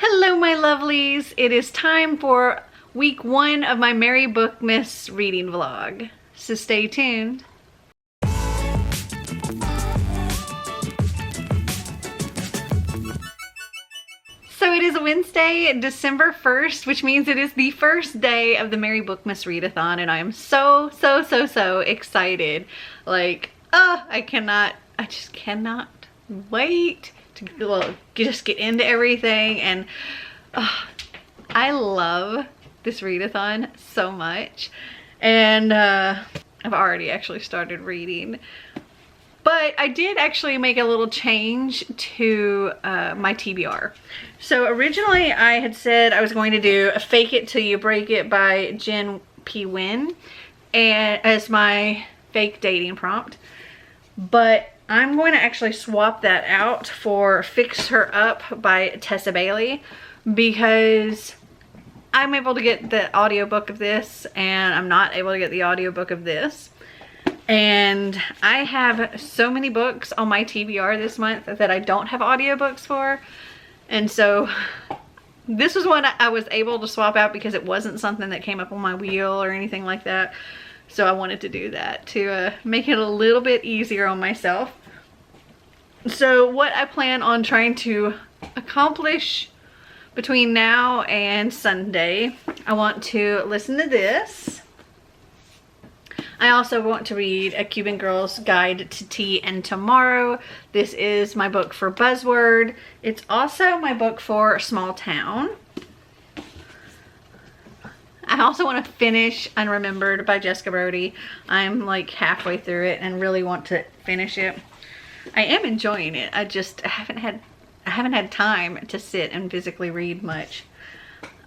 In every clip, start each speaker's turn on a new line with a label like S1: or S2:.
S1: Hello my lovelies, it is time for week 1 of my Merry Bookmas reading vlog, so stay tuned. So it is Wednesday, December 1st, which means it is the first day of the Merry Bookmas Readathon, and I am so excited. Like, I just cannot wait to just get into everything. And I love this readathon so much, and I've already actually started reading. But I did actually make a little change to my TBR. So originally I had said I was going to do a Fake It Till You Break It by Jen P. Wynn and as my fake dating prompt. But I'm going to actually swap that out for Fix Her Up by Tessa Bailey, because I'm able to get the audiobook of this and I'm not able to get the audiobook of this. And I have so many books on my TBR this month that I don't have audiobooks for. And so this was one I was able to swap out because it wasn't something that came up on my wheel or anything like that. So I wanted to do that to make it a little bit easier on myself. So what I plan on trying to accomplish between now and Sunday, I want to listen to this. I also want to read A Cuban Girl's Guide to Tea and Tomorrow. This is my book for Buzzword. It's also my book for Small Town. I also want to finish Unremembered by Jessica Brody. I'm like halfway through it and really want to finish it. I am enjoying it. I haven't had time to sit and physically read much.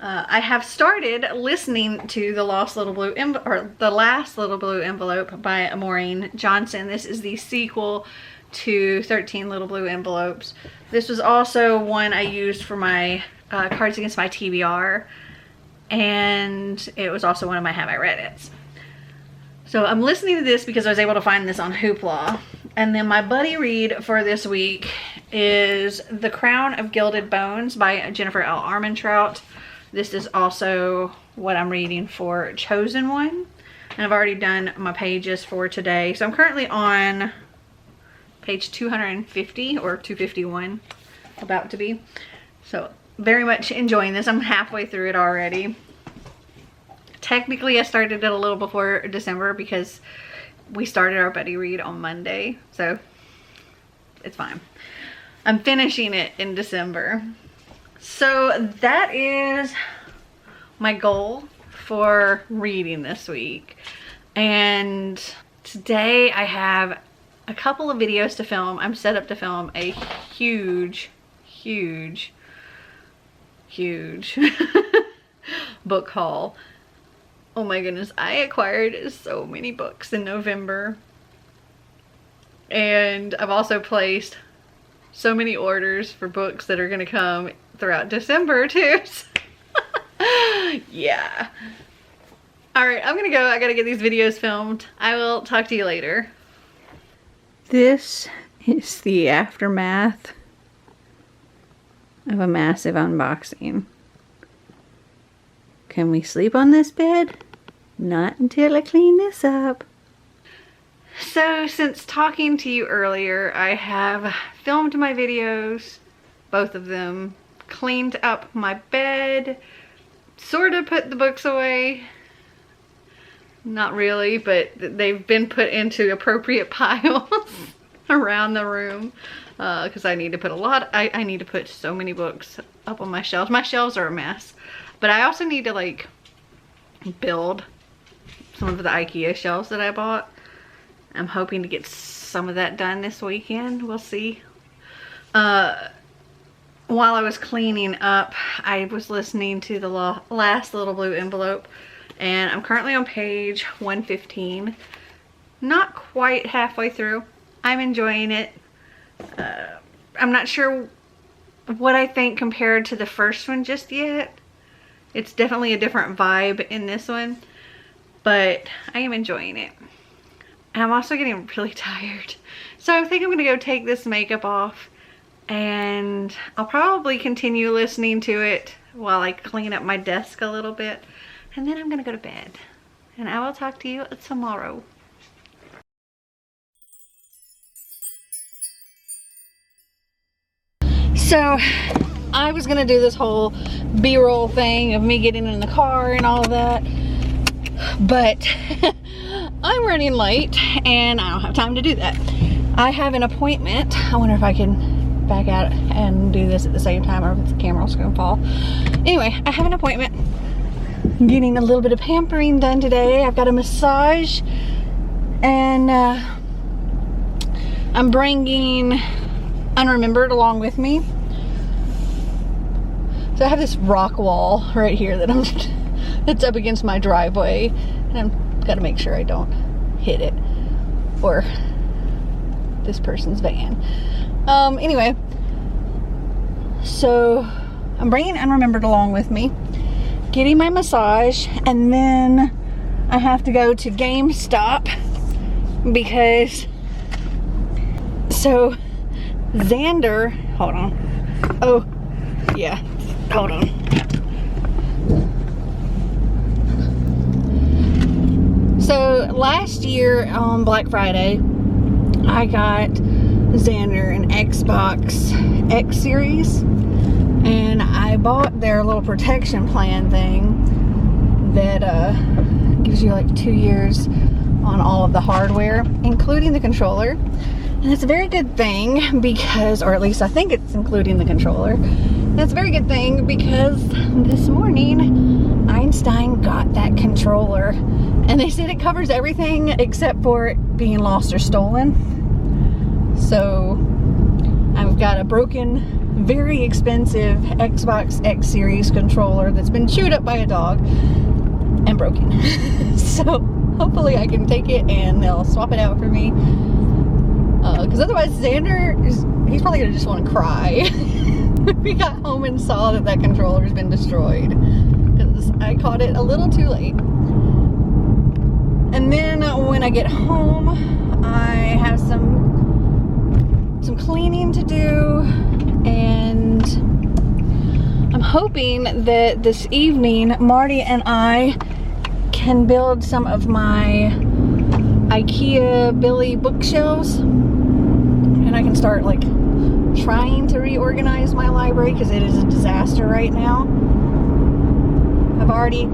S1: I have started listening to The Last Little Blue Envelope by Maureen Johnson. This is the sequel to 13 Little Blue Envelopes. This was also one I used for my Cards Against My TBR, and it was also one of my Have I Read It's. So I'm listening to this because I was able to find this on Hoopla. And then my buddy read for this week is The Crown of Gilded Bones by Jennifer L. Armentrout. This is also what I'm reading for Chosen One. And I've already done my pages for today. So I'm currently on page 250 or 251, about to be. So very much enjoying this. I'm halfway through it already. Technically I started it a little before December because we started our buddy read on Monday. So it's fine. I'm finishing it in December. So that is my goal for reading this week. And today I have a couple of videos to film. I'm set up to film a huge book haul. Oh my goodness, I acquired so many books in November. And I've also placed so many orders for books that are going to come throughout December too. Yeah. Alright, I'm gonna go. I gotta get these videos filmed. I will talk to you later. This is the aftermath of a massive unboxing. Can we sleep on this bed? Not until I clean this up. So since talking to you earlier, I have filmed my videos, both of them, cleaned up my bed, sort of put the books away. Not really, but they've been put into appropriate piles around the room because I need to put I need to put so many books up on my shelves. My shelves are a mess, but I also need to like build some of the IKEA shelves that I bought. I'm hoping to get some of that done this weekend. We'll see. While I was cleaning up, I was listening to The Last Little Blue Envelope, and I'm currently on page 115. Not quite halfway through. I'm enjoying it. I'm not sure what I think compared to the first one just yet. It's definitely a different vibe in this one, but I am enjoying it. And I'm also getting really tired. So I think I'm gonna go take this makeup off and I'll probably continue listening to it while I clean up my desk a little bit, and then I'm gonna go to bed, and I will talk to you tomorrow. So I was gonna do this whole B-roll thing of me getting in the car and all of that, but I'm running late and I don't have time to do that. I have an appointment. I wonder if I can back out and do this at the same time, or if the camera's gonna fall. Anyway, I have an appointment. I'm getting a little bit of pampering done today. I've got a massage, and I'm bringing Unremembered along with me. So I have this rock wall right here that that's up against my driveway, and I've got to make sure I don't hit it or this person's van. Anyway, so I'm bringing Unremembered along with me, getting my massage, and then I have to go to GameStop because Xander, hold on. Oh, yeah, hold on. So last year on Black Friday, I got Xander an Xbox X Series, and I bought their little protection plan thing that gives you like 2 years on all of the hardware, including the controller. And it's a very good thing because, or at least I think it's including the controller. And it's a very good thing because this morning Einstein got that controller, and they said it covers everything except for it being lost or stolen. So I've got a broken, very expensive Xbox X Series controller that's been chewed up by a dog and broken. So hopefully I can take it and they'll swap it out for me. Because otherwise Xander, he's probably gonna just want to cry if he got home and saw that that controller's been destroyed. Because I caught it a little too late. And then when I get home, I have some cleaning to do, and I'm hoping that this evening Marty and I can build some of my IKEA Billy bookshelves, and I can start like trying to reorganize my library because it is a disaster right now. I've already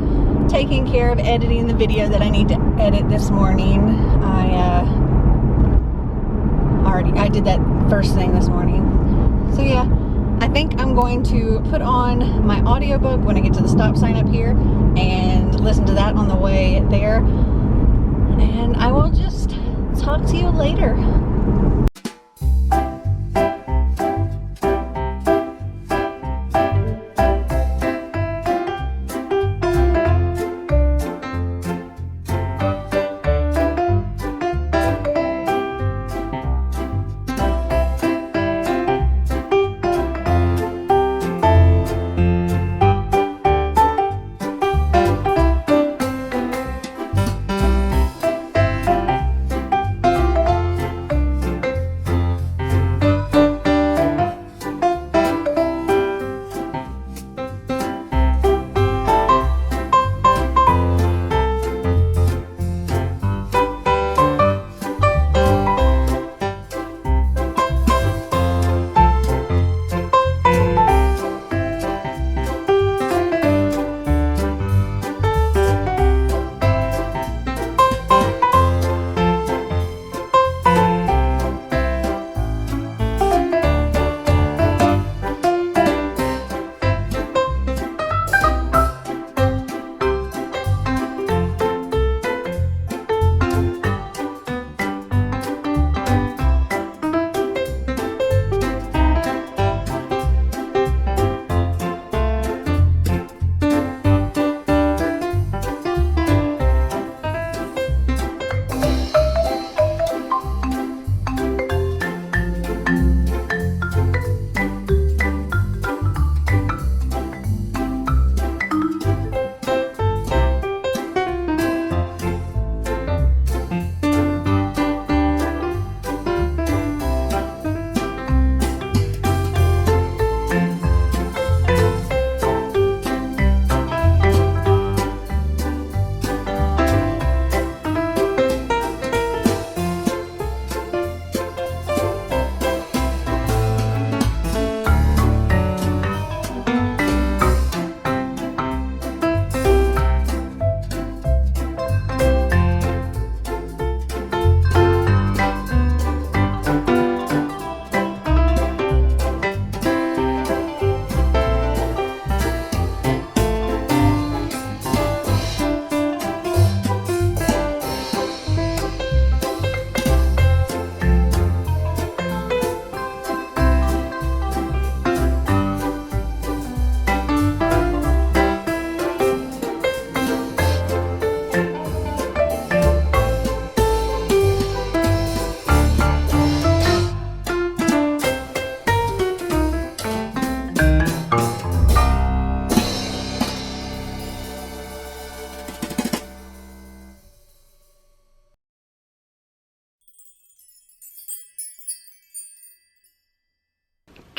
S1: taken care of editing the video that I need to edit this morning. I did that first thing this morning. So yeah, I think I'm going to put on my audiobook when I get to the stop sign up here and listen to that on the way there. And I will just talk to you later.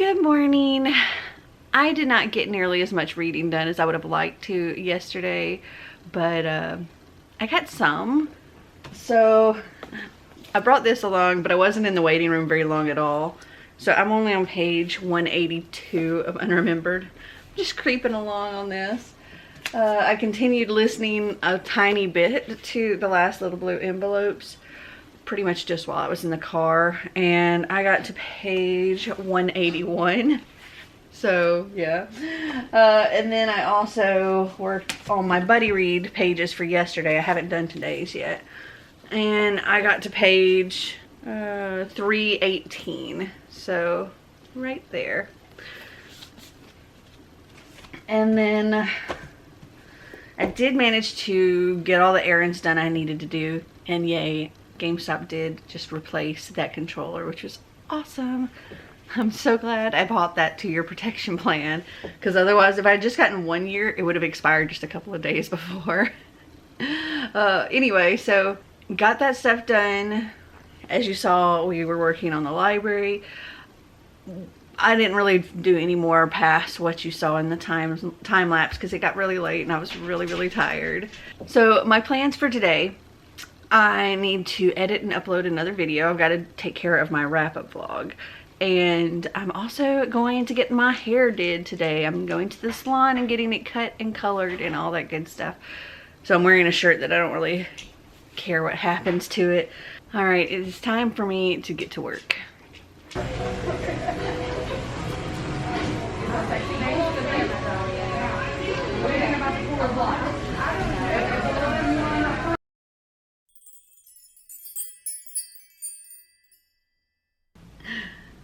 S1: Good morning. I did not get nearly as much reading done as I would have liked to yesterday, but I got some. So I brought this along, but I wasn't in the waiting room very long at all. So I'm only on page 182 of Unremembered. I'm just creeping along on this. I continued listening a tiny bit to the last little blue envelopes, pretty much just while I was in the car, and I got to page 181. So yeah, and then I also worked on my buddy read pages for yesterday. I haven't done today's yet, and I got to page 318, so right there. And then I did manage to get all the errands done I needed to do, and yay, GameStop did just replace that controller, which was awesome. I'm so glad I bought that 2-year protection plan, because otherwise if I had just gotten 1 year, it would have expired just a couple of days before. Anyway, so got that stuff done. As you saw, we were working on the library. I didn't really do any more past what you saw in the time lapse because it got really late and I was really tired. So my plans for today, I need to edit and upload another video. I've got to take care of my wrap-up vlog. And I'm also going to get my hair did today. I'm going to the salon and getting it cut and colored and all that good stuff. So I'm wearing a shirt that I don't really care what happens to it. All right, it is time for me to get to work.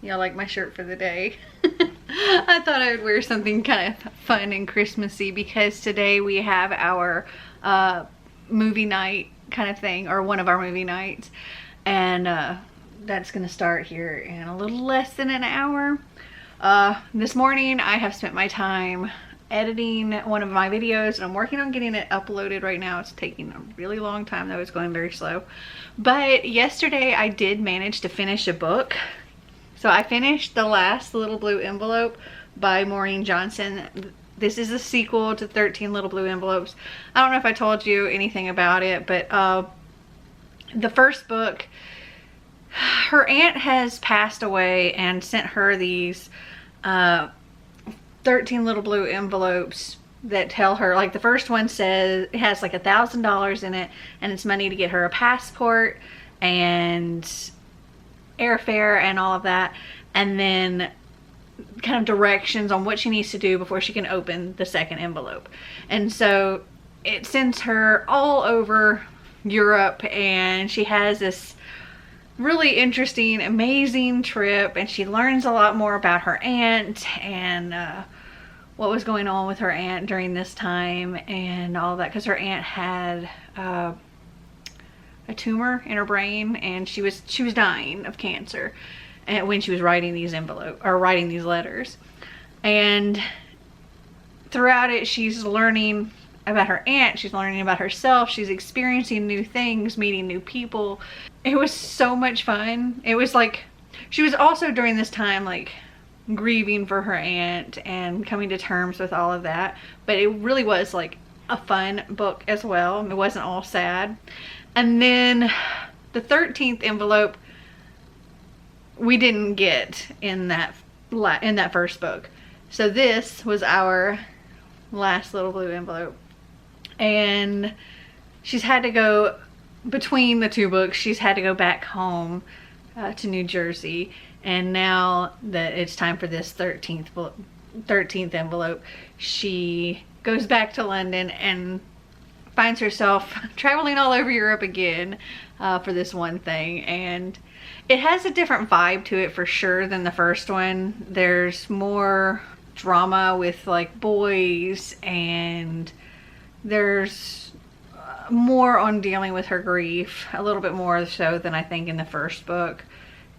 S1: Y'all like my shirt for the day? I thought I would wear something kind of fun and Christmassy because today we have our movie night kind of thing, or one of our movie nights, and that's gonna start here in a little less than an hour. This morning I have spent my time editing one of my videos, and I'm working on getting it uploaded right now. It's taking a really long time though. It's going very slow, but yesterday I did manage to finish a book. So I finished The Last Little Blue Envelope by Maureen Johnson. This is a sequel to 13 Little Blue Envelopes. I don't know if I told you anything about it, but the first book, her aunt has passed away and sent her these 13 Little Blue Envelopes that tell her, like the first one says, it has like $1,000 in it, and it's money to get her a passport and airfare and all of that, and then kind of directions on what she needs to do before she can open the second envelope. And so it sends her all over Europe, and she has this really interesting, amazing trip, and she learns a lot more about her aunt and what was going on with her aunt during this time and all that, because her aunt had a tumor in her brain, and she was dying of cancer, and when she was writing these writing these letters. And throughout it, she's learning about her aunt, she's learning about herself, she's experiencing new things, meeting new people. It was so much fun. It was like, she was also during this time like grieving for her aunt and coming to terms with all of that, but it really was like a fun book as well. It wasn't all sad. And then the 13th envelope we didn't get in that first book. So this was our last little blue envelope. And she's had to go, between the two books, she's had to go back home to New Jersey. And now that it's time for this 13th envelope, she goes back to London and finds herself traveling all over Europe again for this one thing. And it has a different vibe to it for sure than the first one. There's more drama with like boys, and there's more on dealing with her grief, a little bit more so than I think in the first book.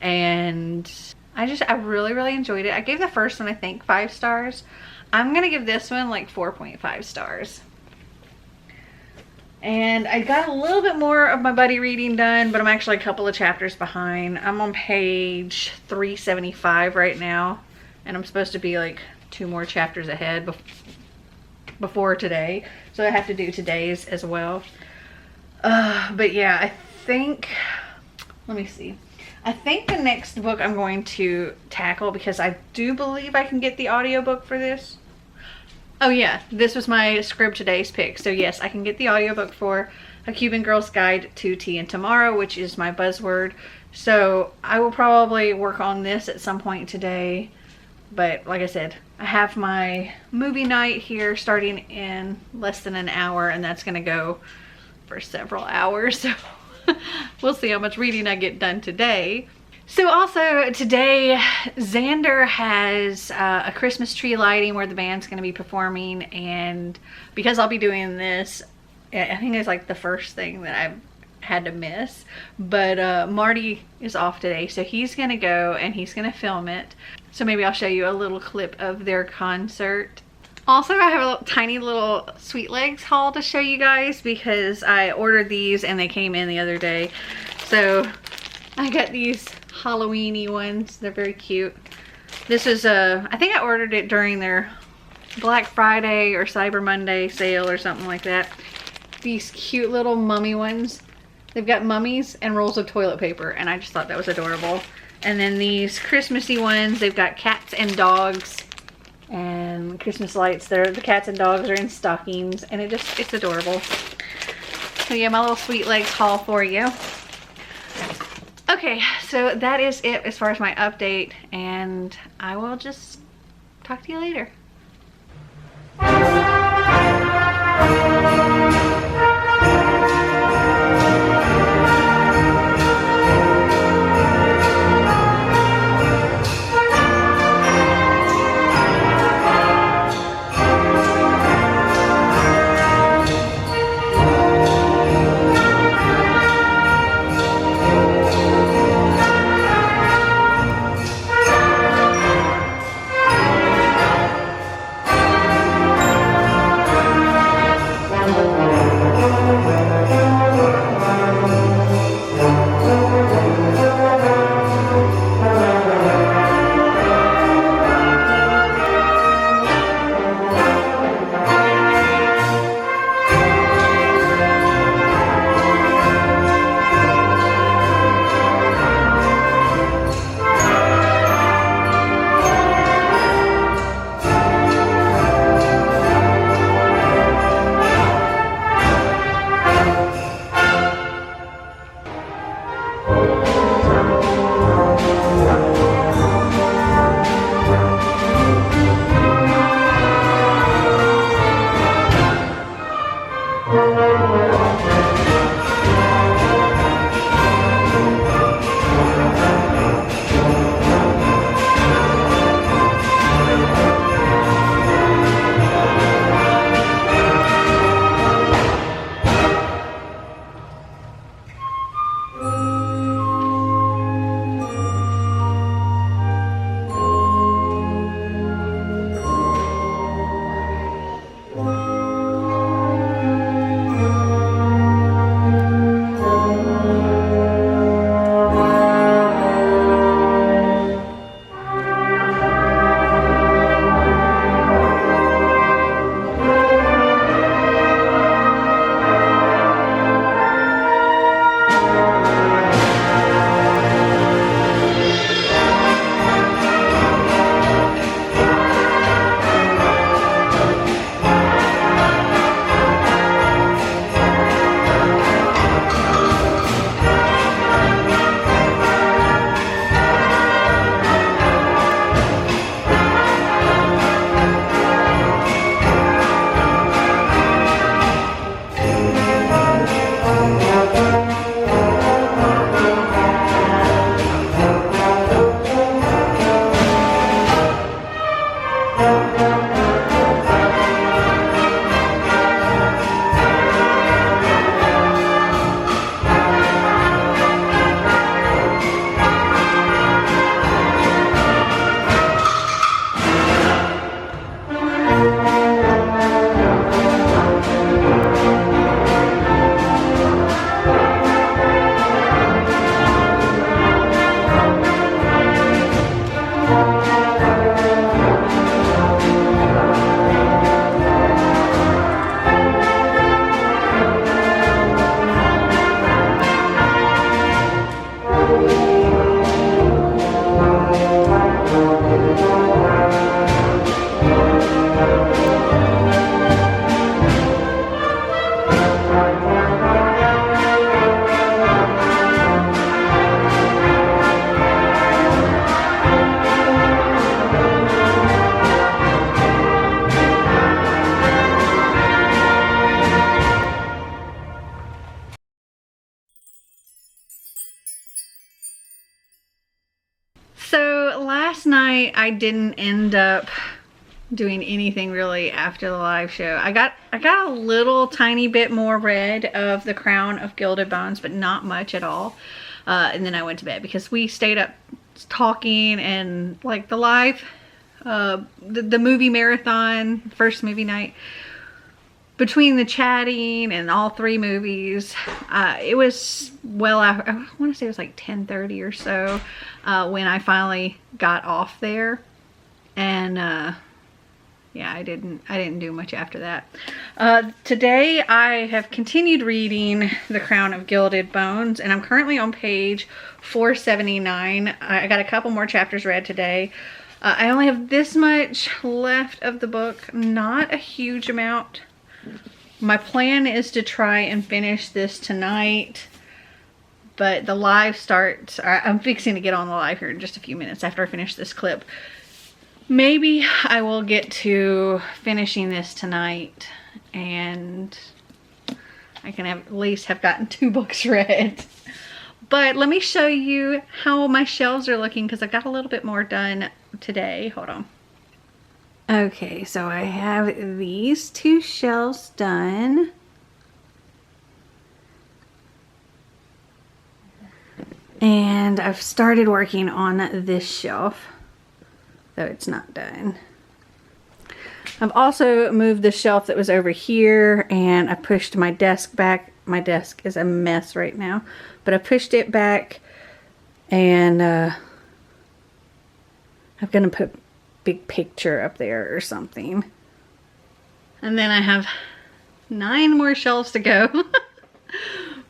S1: And I really enjoyed it. I gave the first one I think 5 stars. I'm gonna give this one like 4.5 stars. And I got a little bit more of my buddy reading done, but I'm actually a couple of chapters behind. I'm on page 375 right now, and I'm supposed to be like 2 more chapters ahead before today, so I have to do today's as well. But yeah, I think, let me see. I think the next book I'm going to tackle, because I do believe I can get the audiobook for this. Oh yeah, this was my Scrib Today's pick. So yes, I can get the audiobook for A Cuban Girl's Guide to Tea and Tomorrow, which is my buzzword. So I will probably work on this at some point today. But like I said, I have my movie night here starting in less than an hour, and that's gonna go for several hours. So we'll see how much reading I get done today. So also today, Xander has a Christmas tree lighting where the band's going to be performing, and because I'll be doing this, I think it's like the first thing that I've had to miss, but Marty is off today, so he's going to go and he's going to film it. So maybe I'll show you a little clip of their concert. Also, I have a tiny little Sweet Legs haul to show you guys, because I ordered these and they came in the other day. So I got these Halloween-y ones. They're very cute. This is I think I ordered it during their Black Friday or Cyber Monday sale or something like that. These cute little mummy ones. They've got mummies and rolls of toilet paper, and I just thought that was adorable. And then these Christmassy ones, they've got cats and dogs and Christmas lights. The cats and dogs are in stockings, and it's adorable. So yeah, my little Sweet Legs haul for you. Okay, so that is it as far as my update, and I will just talk to you later. night I didn't end up doing anything really after the live show. I got a little tiny bit more read of The Crown of Gilded Bones, but not much at all. And then I went to bed because we stayed up talking, and like the live, the movie marathon, first movie night, between the chatting and all 3 movies, it was well after, I want to say it was like 10:30 or so, when I finally got off there. And yeah, I didn't do much after that. Today I have continued reading The Crown of Gilded Bones, and I'm currently on page 479. I got a couple more chapters read today. I only have this much left of the book, not a huge amount. My plan is to try and finish this tonight, but the live starts, I'm fixing to get on the live here in just a few minutes after I finish this clip. Maybe I will get to finishing this tonight and I can at least have gotten 2 books read. But let me show you how my shelves are looking, because I got a little bit more done today. Hold on. Okay, so I have these 2 shelves done. And I've started working on this shelf, though it's not done. I've also moved the shelf that was over here, and I pushed my desk back. My desk is a mess right now, but I pushed it back, and I'm gonna put a big picture up there or something. And then I have 9 more shelves to go.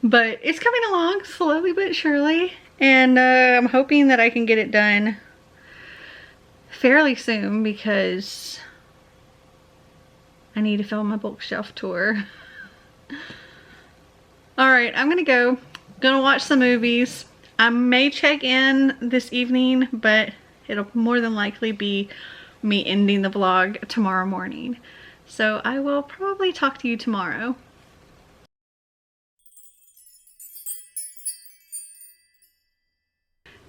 S1: But it's coming along slowly but surely, and I'm hoping that I can get it done fairly soon, because I need to film my bookshelf tour. Alright, I'm gonna watch some movies. I may check in this evening, but it'll more than likely be me ending the vlog tomorrow morning. So I will probably talk to you tomorrow.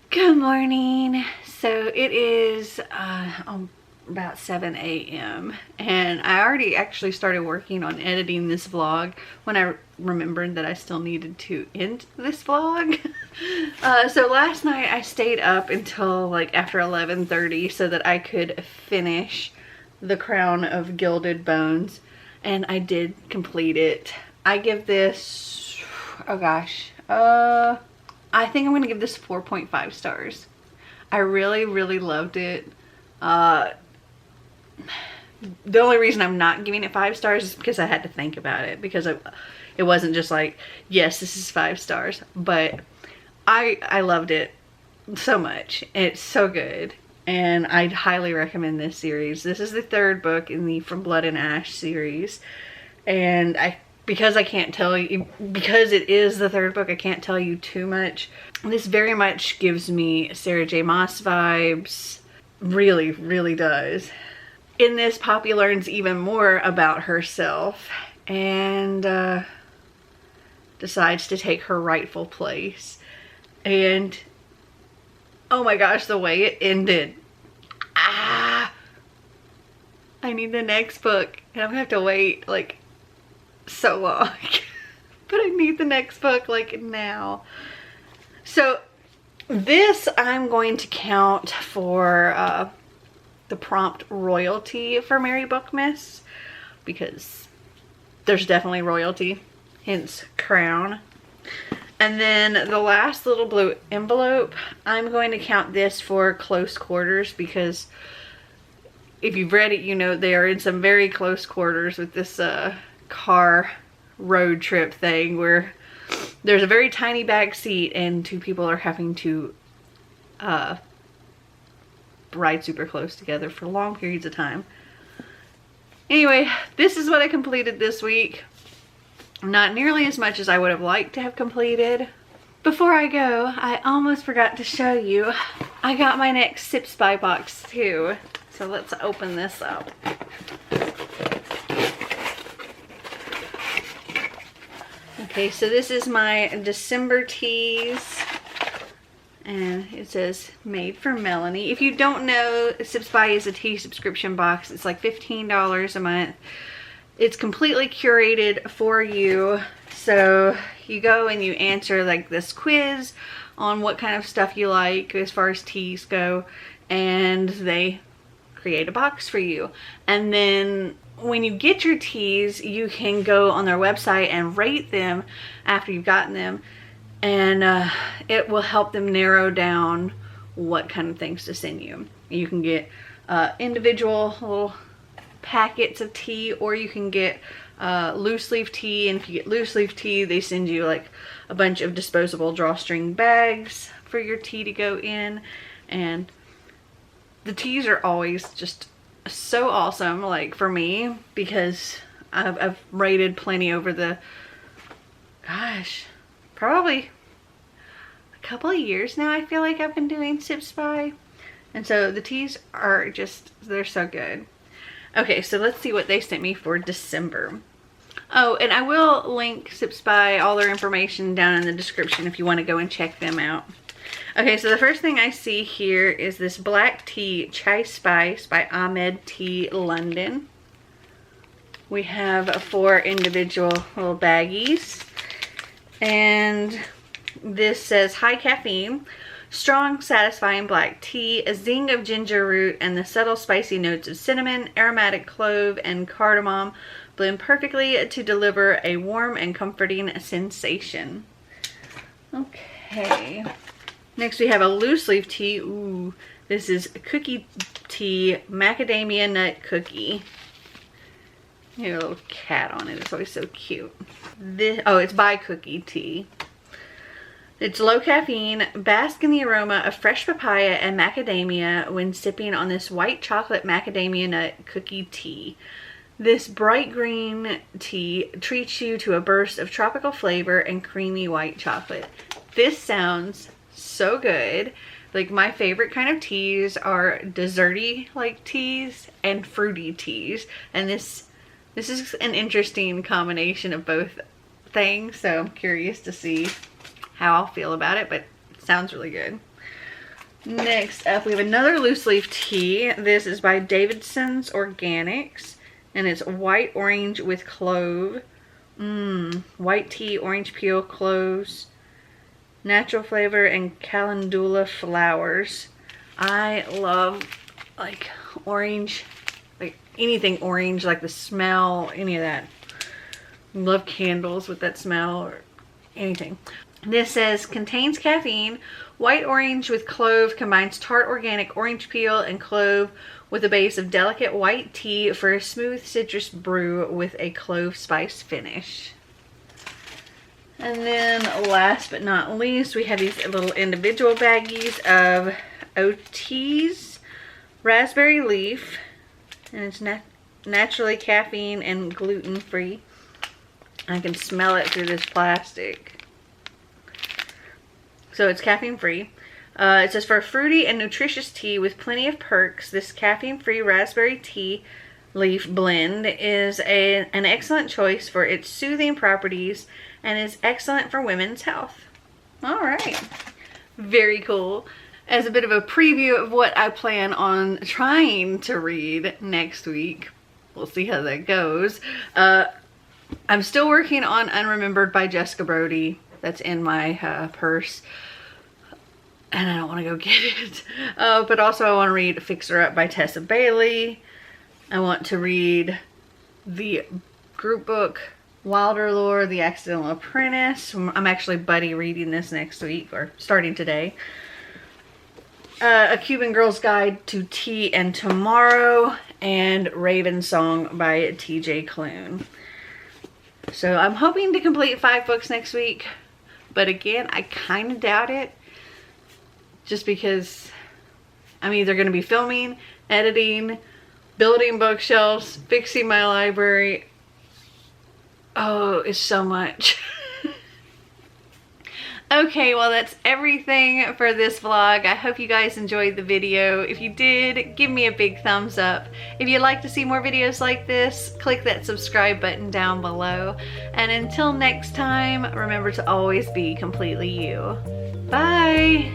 S1: Good morning. So it is about 7 a.m. and I already actually started working on editing this vlog when I remembered that I still needed to end this vlog. So last night I stayed up until like after 11:30 so that I could finish The Crown of Gilded Bones, and I did complete it. I give this, oh gosh, I think I'm gonna give this 4.5 stars. I really, really loved it. The only reason I'm not giving it 5 stars is because I had to think about it, because it wasn't just like, yes, this is 5 stars, but I loved it so much. It's so good, and I'd highly recommend this series. This is the 3rd book in the From Blood and Ash series, and because I can't tell you, because it is the 3rd book, I can't tell you too much. This very much gives me Sarah J. Maas vibes. Really, really does. In this, Poppy learns even more about herself and decides to take her rightful place. And oh my gosh, the way it ended. I need the next book, and I'm gonna have to wait like so long. But I need the next book like now. So this I'm going to count for the prompt royalty for Merry Bookmas, because there's definitely royalty, hence crown. And then the last little blue envelope, I'm going to count this for close quarters, because if you've read it, you know they are in some very close quarters with this car road trip thing, where there's a very tiny back seat and 2 people are having to ride super close together for long periods of time. Anyway, this is what I completed this week. Not nearly as much as I would have liked to have completed. Before I go, I almost forgot to show you, I got my next Sipsby box too. So let's open this up. Okay, so this is my December teas. And it says made for Melanie. If you don't know, Sipsby is a tea subscription box. It's like $15 a month. It's completely curated for you. So you go and you answer like this quiz on what kind of stuff you like as far as teas go, and they create a box for you. And then when you get your teas, you can go on their website and rate them after you've gotten them, and it will help them narrow down what kind of things to send you. You can get individual little packets of tea, or you can get loose leaf tea, and if you get loose leaf tea, they send you like a bunch of disposable drawstring bags for your tea to go in. And the teas are always just so awesome, like for me, because I've rated plenty over the, gosh, probably a couple of years now. I feel like I've been doing Sipsby, and so the teas are just, they're so good. Okay, so let's see what they sent me for December. Oh, and I will link Sipsby, all their information down in the description if you want to go and check them out. Okay, so the first thing I see here is this black tea Chai Spice by Ahmed Tea London. We have 4 individual little baggies, and this says high caffeine, strong satisfying black tea, a zing of ginger root, and the subtle spicy notes of cinnamon, aromatic clove, and cardamom blend perfectly to deliver a warm and comforting sensation. Okay. Next we have a loose leaf tea. Ooh, this is cookie tea, macadamia nut cookie. You have a little cat on it. It's always so cute. Oh, it's by Cookie Tea. It's low caffeine. Bask in the aroma of fresh papaya and macadamia when sipping on this white chocolate macadamia nut cookie tea. This bright green tea treats you to a burst of tropical flavor and creamy white chocolate. This sounds so good. Like, my favorite kind of teas are desserty like teas and fruity teas, and this is an interesting combination of both things, so I'm curious to see how I'll feel about it, but it sounds really good. Next up, we have another loose leaf tea. This is by Davidson's Organics, and it's white orange with clove. White tea, orange peel, cloves, natural flavor, and calendula flowers. I love like orange, like anything orange, like the smell, any of that. Love candles with that smell or anything. This says contains caffeine. White orange with clove combines tart organic orange peel and clove with a base of delicate white tea for a smooth citrus brew with a clove spice finish. And then last but not least, we have these little individual baggies of OT's raspberry leaf, and it's naturally caffeine and gluten free. I can smell it through this plastic. So it's caffeine free. It says for a fruity and nutritious tea with plenty of perks, this caffeine free raspberry tea leaf blend is an excellent choice for its soothing properties and is excellent for women's health. All right, very cool. As a bit of a preview of what I plan on trying to read next week, we'll see how that goes. I'm still working on Unremembered by Jessica Brody. That's in my purse, and I don't want to go get it. But also I want to read Fixer Up by Tessa Bailey. I want to read the group book Wilder Lore, The Accidental Apprentice. I'm actually buddy reading this next week, or starting today. A Cuban Girl's Guide to Tea and Tomorrow, and Raven Song by TJ Klune. So I'm hoping to complete 5 books next week, but again, I kind of doubt it, just because I'm either going to be filming, editing, building bookshelves, fixing my library. Oh, it's so much. Okay, well, that's everything for this vlog. I hope you guys enjoyed the video. If you did, give me a big thumbs up. If you'd like to see more videos like this, click that subscribe button down below. And until next time, remember to always be completely you. Bye!